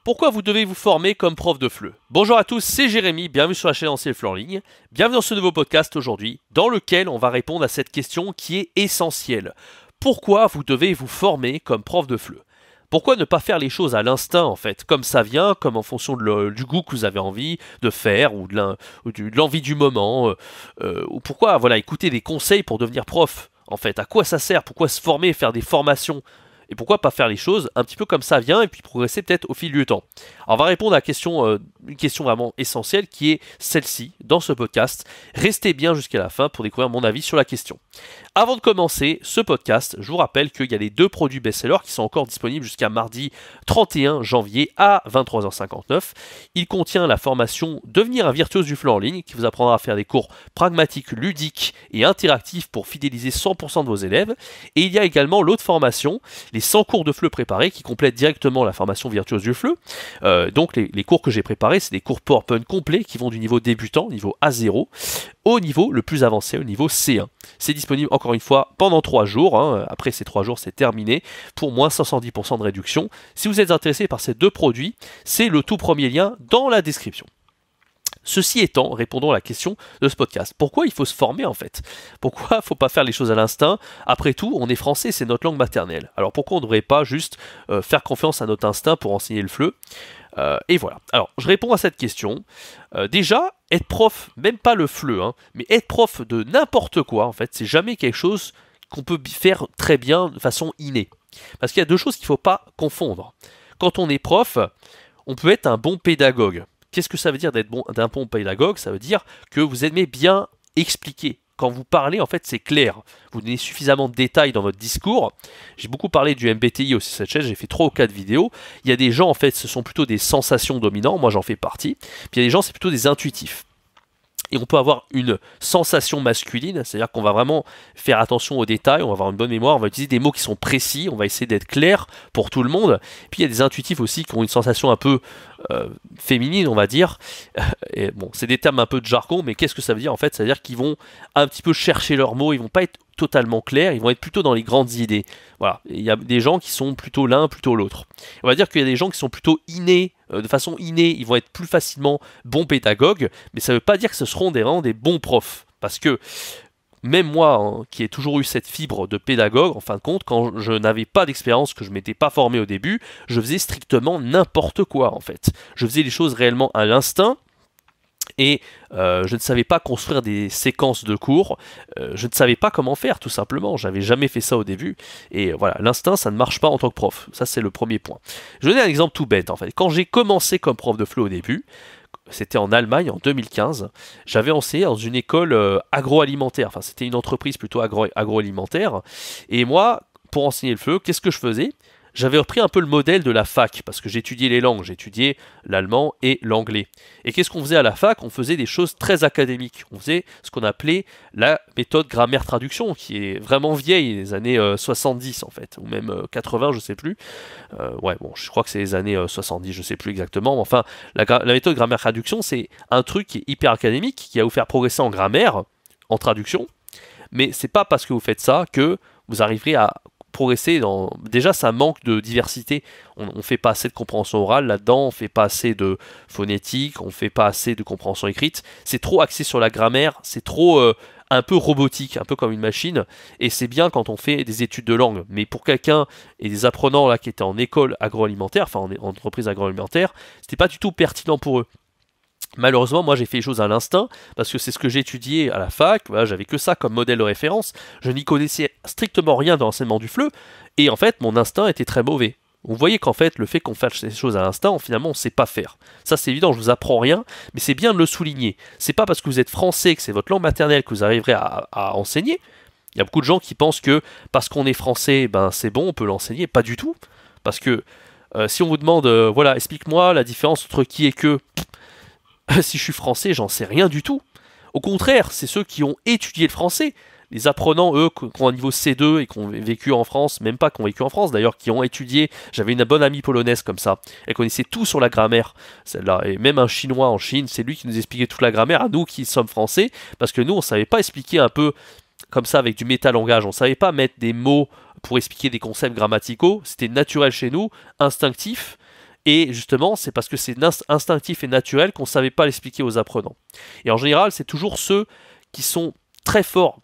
Pourquoi vous devez vous former comme prof de FLE? Bonjour à tous, c'est Jérémy, bienvenue sur la chaîne Ancien FLE en ligne. Bienvenue dans ce nouveau podcast aujourd'hui, dans lequel on va répondre à cette question qui est essentielle. Pourquoi vous devez vous former comme prof de FLE? Pourquoi ne pas faire les choses à l'instinct en fait, comme ça vient, comme en fonction du goût que vous avez envie de faire ou de l'envie du moment ou pourquoi voilà, écouter des conseils pour devenir prof en fait, à quoi ça sert? Pourquoi se former, faire des formations? Et pourquoi pas faire les choses un petit peu comme ça vient et puis progresser peut-être au fil du temps. Alors on va répondre à une question vraiment essentielle qui est celle-ci dans ce podcast. Restez bien jusqu'à la fin pour découvrir mon avis sur la question. Avant de commencer ce podcast, je vous rappelle qu'il y a les deux produits best-sellers qui sont encore disponibles jusqu'à mardi 31 janvier à 23h59. Il contient la formation Devenir un virtuose du FLE en ligne qui vous apprendra à faire des cours pragmatiques, ludiques et interactifs pour fidéliser 100% de vos élèves. Et il y a également l'autre formation, les 100 cours de FLE préparés qui complètent directement la formation virtuose du FLE. Donc les cours que j'ai préparés, c'est des cours PowerPoint complets qui vont du niveau débutant, niveau A0, au niveau le plus avancé, au niveau C1. C'est disponible encore une fois pendant 3 jours. Après ces 3 jours, c'est terminé pour moins 70% de réduction. Si vous êtes intéressé par ces deux produits, c'est le tout premier lien dans la description. Ceci étant, répondons à la question de ce podcast. Pourquoi il faut se former en fait? Pourquoi il ne faut pas faire les choses à l'instinct? Après tout, on est français, c'est notre langue maternelle. Alors pourquoi on ne devrait pas juste faire confiance à notre instinct pour enseigner le FLE? Et voilà. Alors, je réponds à cette question. Déjà, être prof, même pas le FLE, mais être prof de n'importe quoi, en fait, c'est jamais quelque chose qu'on peut faire très bien de façon innée. Parce qu'il y a deux choses qu'il ne faut pas confondre. Quand on est prof, on peut être un bon pédagogue. Qu'est-ce que ça veut dire d'être d'un bon pédagogue? Ça veut dire que vous aimez bien expliquer. Quand vous parlez, en fait, c'est clair. Vous donnez suffisamment de détails dans votre discours. J'ai beaucoup parlé du MBTI aussi sur cette chaîne. J'ai fait 3 ou 4 vidéos. Il y a des gens, en fait, ce sont plutôt des sensations dominants. Moi, j'en fais partie. Puis il y a des gens, c'est plutôt des intuitifs. Et on peut avoir une sensation masculine, c'est-à-dire qu'on va vraiment faire attention aux détails, on va avoir une bonne mémoire, on va utiliser des mots qui sont précis, on va essayer d'être clair pour tout le monde. Puis il y a des intuitifs aussi qui ont une sensation un peu féminine, on va dire. Et bon, c'est des termes un peu de jargon, mais qu'est-ce que ça veut dire en fait? Ça veut dire qu'ils vont un petit peu chercher leurs mots, ils vont pas être totalement clairs, ils vont être plutôt dans les grandes idées. Voilà, il y a des gens qui sont plutôt l'un, plutôt l'autre. On va dire qu'il y a des gens qui sont plutôt innés, de façon innée, ils vont être plus facilement bons pédagogues, mais ça ne veut pas dire que ce seront vraiment des bons profs. Parce que même moi, qui ai toujours eu cette fibre de pédagogue, en fin de compte, quand je n'avais pas d'expérience, que je ne m'étais pas formé au début, je faisais strictement n'importe quoi en fait. Je faisais les choses réellement à l'instinct. Et je ne savais pas construire des séquences de cours, je ne savais pas comment faire tout simplement, j'avais jamais fait ça au début, et voilà, l'instinct ça ne marche pas en tant que prof, ça c'est le premier point. Je vais donner un exemple tout bête en fait, quand j'ai commencé comme prof de FLE au début, c'était en Allemagne en 2015, j'avais enseigné dans une école agroalimentaire, enfin c'était une entreprise plutôt agroalimentaire, et moi, pour enseigner le FLE, qu'est-ce que je faisais? J'avais repris un peu le modèle de la fac, parce que j'étudiais les langues, j'étudiais l'allemand et l'anglais. Et qu'est-ce qu'on faisait à la fac? On faisait des choses très académiques. On faisait ce qu'on appelait la méthode grammaire-traduction, qui est vraiment vieille, des années 70 en fait, ou même 80, je sais plus. Ouais, bon, je crois que c'est les années 70, je sais plus exactement. Mais enfin, la méthode grammaire-traduction, c'est un truc qui est hyper académique, qui va vous faire progresser en grammaire, en traduction. Mais c'est pas parce que vous faites ça que vous arriverez à progresser dans... Déjà ça manque de diversité, on fait pas assez de compréhension orale là-dedans, on fait pas assez de phonétique, on fait pas assez de compréhension écrite, c'est trop axé sur la grammaire, c'est trop un peu robotique, un peu comme une machine, et c'est bien quand on fait des études de langue, mais pour quelqu'un et des apprenants là qui étaient en école agroalimentaire, enfin en entreprise agroalimentaire, c'était pas du tout pertinent pour eux. Malheureusement, moi j'ai fait les choses à l'instinct, parce que c'est ce que j'ai étudié à la fac, voilà, j'avais que ça comme modèle de référence, je n'y connaissais strictement rien dans l'enseignement du FLE, et en fait mon instinct était très mauvais. Vous voyez qu'en fait le fait qu'on fasse les choses à l'instinct, finalement on ne sait pas faire. Ça c'est évident, je vous apprends rien, mais c'est bien de le souligner. C'est pas parce que vous êtes français, que c'est votre langue maternelle, que vous arriverez à enseigner. Il y a beaucoup de gens qui pensent que parce qu'on est français, ben c'est bon, on peut l'enseigner. Pas du tout, parce que si on vous demande, voilà, explique-moi la différence entre qui et que... Si je suis français, j'en sais rien du tout. Au contraire, c'est ceux qui ont étudié le français. Les apprenants, eux, qui ont un niveau C2 et qui ont vécu en France, même pas qui ont vécu en France d'ailleurs, qui ont étudié. J'avais une bonne amie polonaise comme ça. Elle connaissait tout sur la grammaire, celle-là. Et même un chinois en Chine, c'est lui qui nous expliquait toute la grammaire à nous qui sommes français. Parce que nous, on ne savait pas expliquer un peu comme ça avec du métalangage. On ne savait pas mettre des mots pour expliquer des concepts grammaticaux. C'était naturel chez nous, instinctif. Et justement, c'est parce que c'est instinctif et naturel qu'on ne savait pas l'expliquer aux apprenants. Et en général, c'est toujours ceux qui sont très forts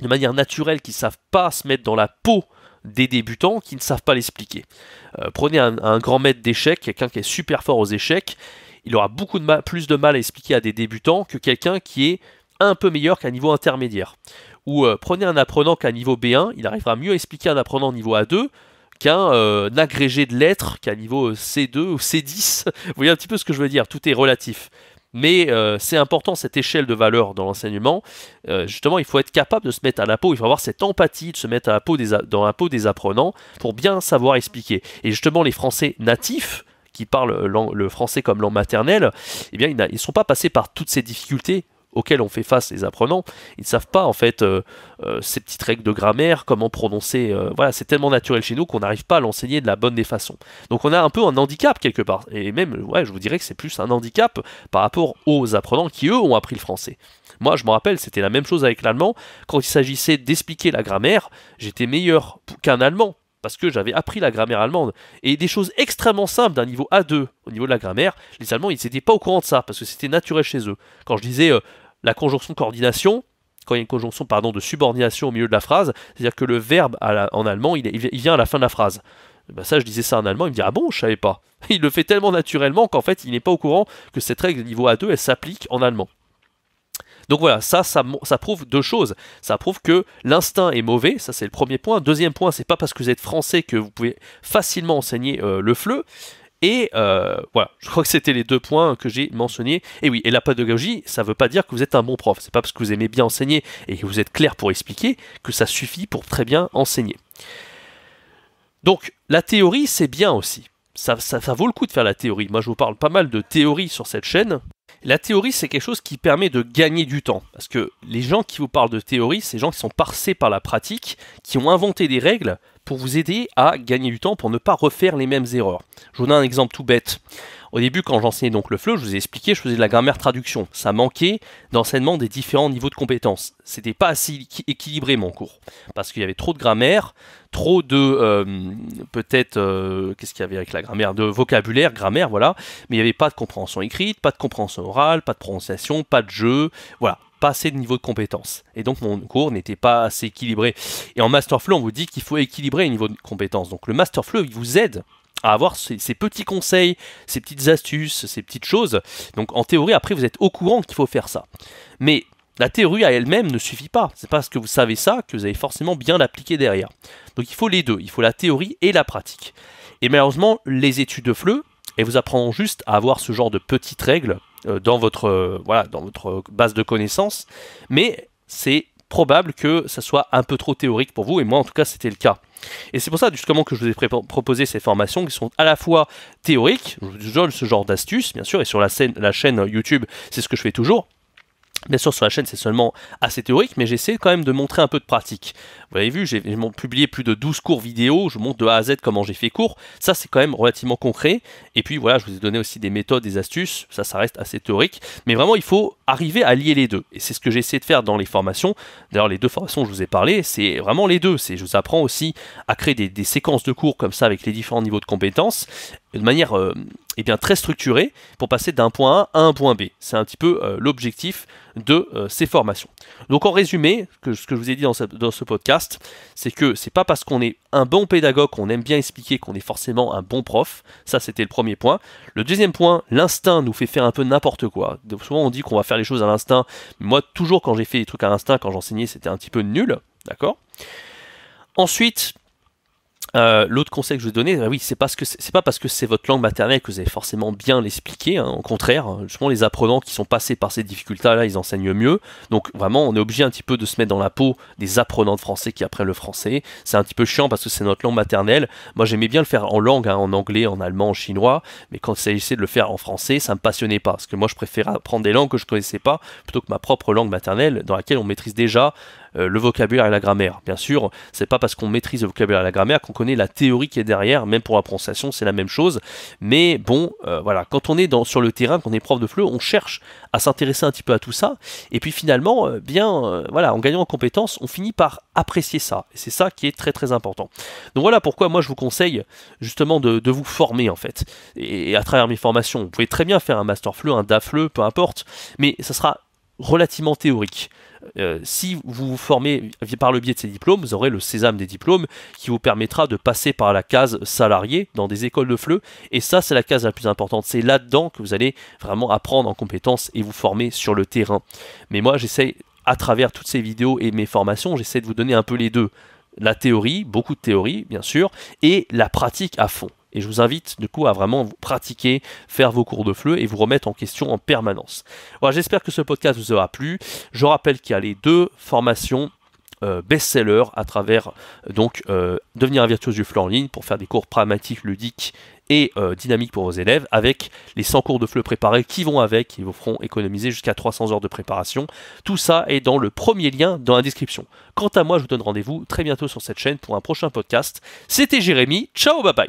de manière naturelle, qui ne savent pas se mettre dans la peau des débutants, qui ne savent pas l'expliquer. Prenez un grand maître d'échecs, quelqu'un qui est super fort aux échecs, il aura beaucoup plus de mal à expliquer à des débutants que quelqu'un qui est un peu meilleur qu'à niveau intermédiaire. Ou prenez un apprenant qu'à niveau B1, il arrivera mieux à expliquer un apprenant niveau A2 qu'un agrégé de lettres qu'à niveau C2 ou C10. Vous voyez un petit peu ce que je veux dire, tout est relatif. Mais c'est important cette échelle de valeur dans l'enseignement. Justement, il faut être capable de se mettre à la peau, il faut avoir cette empathie de se mettre dans la peau des apprenants pour bien savoir expliquer. Et justement, les Français natifs, qui parlent le français comme langue maternelle, eh bien, ils ne sont pas passés par toutes ces difficultés auxquels on fait face les apprenants. Ils ne savent pas en fait ces petites règles de grammaire, comment prononcer, voilà, c'est tellement naturel chez nous qu'on n'arrive pas à l'enseigner de la bonne des façons. Donc on a un peu un handicap quelque part, et même, ouais, je vous dirais que c'est plus un handicap par rapport aux apprenants qui eux ont appris le français. Moi je me rappelle, c'était la même chose avec l'allemand, quand il s'agissait d'expliquer la grammaire, j'étais meilleur qu'un allemand, parce que j'avais appris la grammaire allemande. Et des choses extrêmement simples d'un niveau A2 au niveau de la grammaire, les Allemands, ils n'étaient pas au courant de ça, parce que c'était naturel chez eux. Quand je disais la conjonction coordination, quand il y a une conjonction de subordination au milieu de la phrase, c'est-à-dire que le verbe en allemand, il vient à la fin de la phrase. Ben ça, je disais ça en allemand, il me dit « Ah bon, je savais pas ». Il le fait tellement naturellement qu'en fait, il n'est pas au courant que cette règle de niveau A2, elle s'applique en allemand. Donc voilà, ça prouve deux choses. Ça prouve que l'instinct est mauvais, ça c'est le premier point. Deuxième point, c'est pas parce que vous êtes français que vous pouvez facilement enseigner le FLE. Et voilà, je crois que c'était les deux points que j'ai mentionnés. Et oui, et la pédagogie, ça ne veut pas dire que vous êtes un bon prof. C'est pas parce que vous aimez bien enseigner et que vous êtes clair pour expliquer que ça suffit pour très bien enseigner. Donc, la théorie, c'est bien aussi. Ça vaut le coup de faire la théorie. Moi, je vous parle pas mal de théorie sur cette chaîne. La théorie, c'est quelque chose qui permet de gagner du temps. Parce que les gens qui vous parlent de théorie, c'est des gens qui sont passés par la pratique, qui ont inventé des règles pour vous aider à gagner du temps, pour ne pas refaire les mêmes erreurs. Je vous donne un exemple tout bête. Au début, quand j'enseignais donc le FLE, je vous ai expliqué, je faisais de la grammaire traduction. Ça manquait d'enseignement des différents niveaux de compétences. C'était pas assez équilibré mon cours. Parce qu'il y avait trop de grammaire, trop de, qu'est-ce qu'il y avait avec la grammaire, de vocabulaire, grammaire, voilà. Mais il n'y avait pas de compréhension écrite, pas de compréhension orale, pas de prononciation, pas de jeu, voilà. Pas assez de niveau de compétences. Et donc mon cours n'était pas assez équilibré. Et en Master FLE, on vous dit qu'il faut équilibrer les niveaux de compétences. Donc le Master FLE, il vous aide à avoir ces petits conseils, ces petites astuces, ces petites choses. Donc en théorie, après, vous êtes au courant qu'il faut faire ça. Mais la théorie à elle-même ne suffit pas. C'est pas parce que vous savez ça que vous allez forcément bien l'appliquer derrière. Donc il faut les deux. Il faut la théorie et la pratique. Et malheureusement, les études de FLE, elles vous apprendront juste à avoir ce genre de petites règles dans votre base de connaissances. Mais c'est probable que ça soit un peu trop théorique pour vous. Et moi, en tout cas, c'était le cas. Et c'est pour ça justement que je vous ai proposé ces formations qui sont à la fois théoriques, je vous donne ce genre d'astuces bien sûr, et sur la chaîne YouTube c'est ce que je fais toujours. Bien sûr sur la chaîne c'est seulement assez théorique, mais j'essaie quand même de montrer un peu de pratique. Vous avez vu, j'ai publié plus de 12 cours vidéo, je montre de A à Z comment j'ai fait cours, ça c'est quand même relativement concret. Et puis voilà, je vous ai donné aussi des méthodes, des astuces, ça reste assez théorique. Mais vraiment il faut arriver à lier les deux. Et c'est ce que j'ai essayé de faire dans les formations. D'ailleurs les deux formations que je vous ai parlé, c'est vraiment les deux. Je vous apprends aussi à créer des séquences de cours comme ça avec les différents niveaux de compétences, de manière très structurée pour passer d'un point A à un point B. C'est un petit peu l'objectif de ces formations. Donc en résumé, ce que je vous ai dit dans ce podcast, c'est que c'est pas parce qu'on est un bon pédagogue, qu'on aime bien expliquer, qu'on est forcément un bon prof. Ça c'était le premier point. Le deuxième point, l'instinct nous fait faire un peu n'importe quoi. Donc, souvent on dit qu'on va faire les choses à l'instinct. Moi toujours quand j'ai fait des trucs à l'instinct, quand j'enseignais, c'était un petit peu nul. D'accord ? Ensuite, l'autre conseil que je vais donner, oui, c'est pas parce que c'est votre langue maternelle que vous allez forcément bien l'expliquer, hein, au contraire, justement les apprenants qui sont passés par ces difficultés-là, ils enseignent mieux, donc vraiment on est obligé un petit peu de se mettre dans la peau des apprenants de français qui apprennent le français, c'est un petit peu chiant parce que c'est notre langue maternelle, moi j'aimais bien le faire en langue, hein, en anglais, en allemand, en chinois, mais quand il s'agissait de le faire en français, ça me passionnait pas, parce que moi je préférais apprendre des langues que je connaissais pas, plutôt que ma propre langue maternelle, dans laquelle on maîtrise déjà le vocabulaire et la grammaire. Bien sûr, c'est pas parce qu'on maîtrise le vocabulaire et la grammaire qu'on connaît la théorie qui est derrière, même pour la prononciation, c'est la même chose. Mais bon, voilà, quand on est sur le terrain, quand on est prof de FLE, on cherche à s'intéresser un petit peu à tout ça, et puis finalement, voilà, en gagnant en compétences, on finit par apprécier ça, et c'est ça qui est très très important. Donc voilà pourquoi moi je vous conseille justement de vous former en fait, et à travers mes formations, vous pouvez très bien faire un master FLE, un DA FLE, peu importe, mais ça sera relativement théorique. Si vous vous formez par le biais de ces diplômes, vous aurez le sésame des diplômes qui vous permettra de passer par la case salarié dans des écoles de FLE, et ça c'est la case la plus importante, c'est là-dedans que vous allez vraiment apprendre en compétences et vous former sur le terrain. Mais moi j'essaie, à travers toutes ces vidéos et mes formations, j'essaie de vous donner un peu les deux, la théorie, beaucoup de théorie bien sûr, et la pratique à fond. Et je vous invite du coup à vraiment vous pratiquer, faire vos cours de FLE et vous remettre en question en permanence. Voilà, j'espère que ce podcast vous aura plu. Je rappelle qu'il y a les 2 formations best-seller à travers devenir un virtuose du FLE en ligne pour faire des cours pragmatiques, ludiques et dynamiques pour vos élèves, avec les 100 cours de FLE préparés qui vont avec, qui vous feront économiser jusqu'à 300 heures de préparation. Tout ça est dans le premier lien dans la description. Quant à moi, je vous donne rendez-vous très bientôt sur cette chaîne pour un prochain podcast. C'était Jérémy, ciao, bye bye.